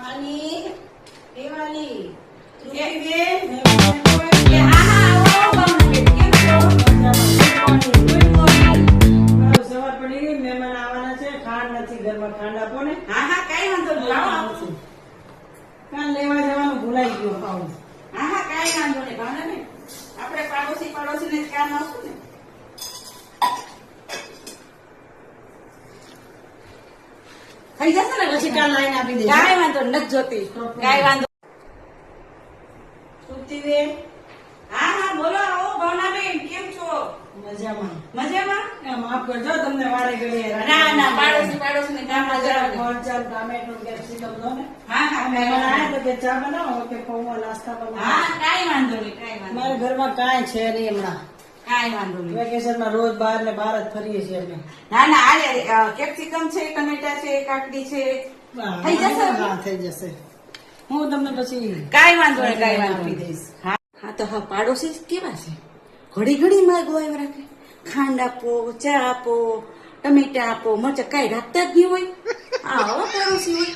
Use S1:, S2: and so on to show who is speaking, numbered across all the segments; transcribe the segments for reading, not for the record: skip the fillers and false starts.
S1: આની દેવાલી સવાર પડી મહેમાન આવવાના છે. ખાંડ નથી ઘરમાં, ખાંડ આપો ને.
S2: હા હા કઈ વાંધો નહીં, લાવો આવું છું.
S1: ખાંડ લેવા જવાનું ભૂલાઈ ગયું પાઉં.
S2: હા હા કઈ વાંધો નહીં, ભાવના બેન આપણે પાડોશી ને જ કામ આવશું ને. થઈ જશે ને
S1: પછી કાલ લાઈન આપી દેજો.
S2: કઈ વાંધો નથી જોતી, કઈ વાંધો.
S1: સુતીબેન
S2: હા હા બોલો, આવો ભાવના બેન, કેમ છો?
S1: મજામાં.
S2: મજામાં?
S1: માફ કરજો તમને વારે ઘડીએ
S2: ના ના, પાડોશી ને કામ
S1: જરા
S2: જરા.
S1: મરચાં, ટામેટું, કેપ્સિકમ દો ને.
S2: હા હા કઈ
S1: મહેમાન
S2: વાંધો
S1: આવે તો કે ચા બનાવો કે પૌવા નાસ્તા બનાવો.
S2: હા કઈ વાંધો નહીં, કઈ વાંધો
S1: મારા ઘરમાં કાંઈ છે નહીં હમણાં.
S2: કઈ વાંધો નહીં.
S1: વેકેશનમાં રોજ બહાર ને બહાર જ ફરીએ છીએ અમે.
S2: ના ના, આ કેપ્સિકમ છે, ટમેટા છે, કાકડી છે, થઈ જશે?
S1: હા થઈ જશે. હું તમને પછી
S2: કઈ વાંધો નહીં, કઈ વાંધો
S1: આપી
S2: નહીં.
S1: દઈશ.
S2: હા હા, તો હા પાડોશી કેવા છે, ઘડી ઘડી માગો એમ રાખે. ખાંડ આપો, ચા આપો, ટમેટા આપો, મરચા કઈ રાખતા જ નહીં હોય. આવો પાડોશી હોય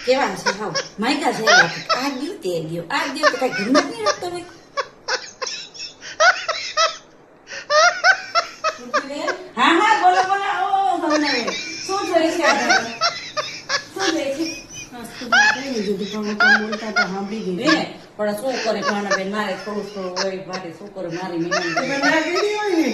S2: કેવા છે, હાવ માયકા છે એવા. આ ગયું તે ગયો, આ ગયો તો કઈ ઘરમાં જ નહીં રાખતો હોય. હા હા બોલો બોલો. ઓ ભાવનાબેન, શું જોઈએ છે આ? શું જોઈએ છે?
S1: કઈ નહીં જોતું પણ હું તમને બોલતા તો સાંભળી ગઈ.
S2: પણ શું કરે ભાવનાબેન, મારે થોડું હોય, મારે શું કરે મારી મહેમાન.
S1: ના કીધી હોય ને.